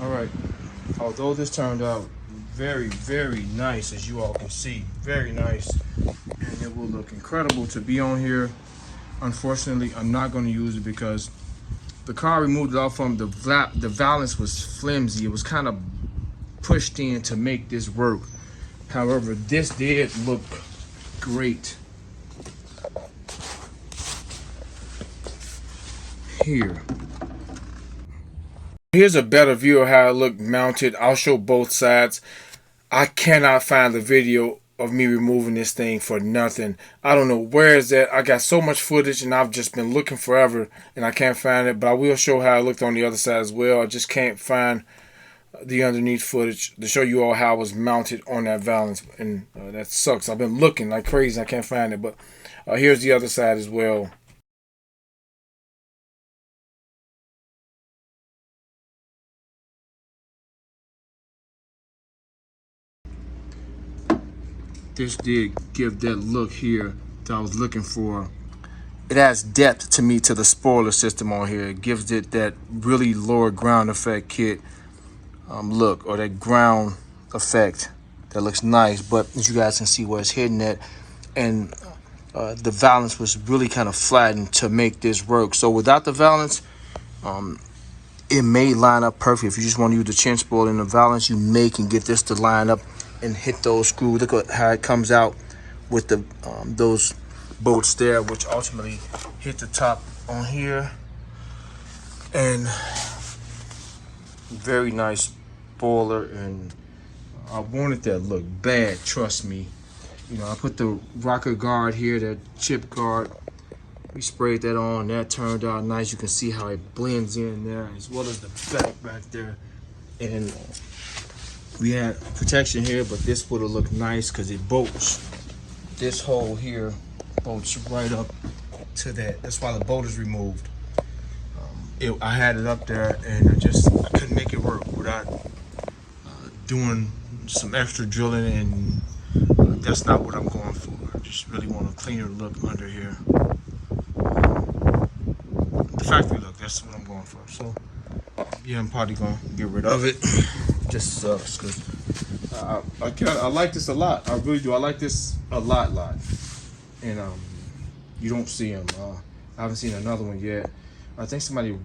All right, although this turned out very, very nice, as you all can see, very nice, and it will look incredible to be on here. Unfortunately, I'm not going to use it because the car removed it off from the valance was flimsy. It was kind of pushed in to make this work. However, this did look great. Here's a better view of how it looked mounted. I'll show both sides. I cannot find the video of me removing this thing for nothing. I don't know where is that. I got so much footage and I've just been looking forever and I can't find it, but I will show how it looked on the other side as well. I just can't find the underneath footage to show you all how it was mounted on that valance, and that sucks. I've been looking like crazy. I can't find it, but here's the other side as well. This did give that look here that I was looking for. It adds depth to me to the spoiler system on here. It gives it that really lower ground effect kit look, or that ground effect that looks nice. But as you guys can see where it's hitting at, and the valance was really kind of flattened to make this work. So without the valance, it may line up perfect. If you just want to use the chin spoiler and the valance, you may can get this to line up and hit those screws. Look at how it comes out with the those bolts there, which ultimately hit the top on here. And very nice spoiler, and I wanted that look bad, trust me. You know, I put the rocker guard here, that chip guard. We sprayed that on. That turned out nice. You can see how it blends in there, as well as the back there. And we had protection here, but this would have looked nice because it bolts. This hole here bolts right up to that. That's why the bolt is removed. I had it up there, and I couldn't make it work without doing some extra drilling, and that's not what I'm going for. I just really want a cleaner look under here. The factory look, that's what I'm going for. So yeah, I'm probably gonna get rid of it. Just sucks because I like this a lot. I really do. I like this a lot. And you don't see them. I haven't seen another one yet. I think somebody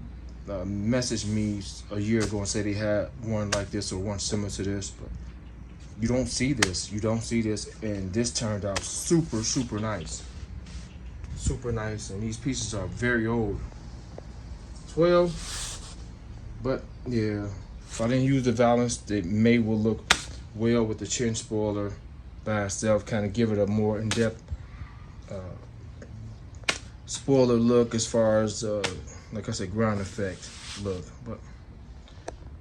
messaged me a year ago and said they had one like this or one similar to this, but you don't see this. You don't see this, and this turned out super, super nice. Super nice, and these pieces are very old. 12, but yeah, if I didn't use the valance, it may will look well with the chin spoiler by itself, kind of give it a more in-depth spoiler look as far as like I said, ground effect look, but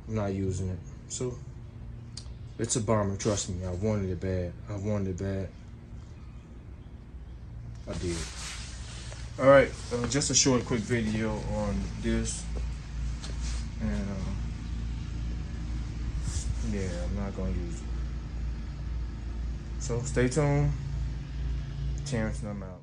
I'm not using it. So it's a bomber, trust me. I wanted it bad. I did. All right, just a short quick video on this, and yeah, I'm not gonna use it. So stay tuned. Terrence and I'm out.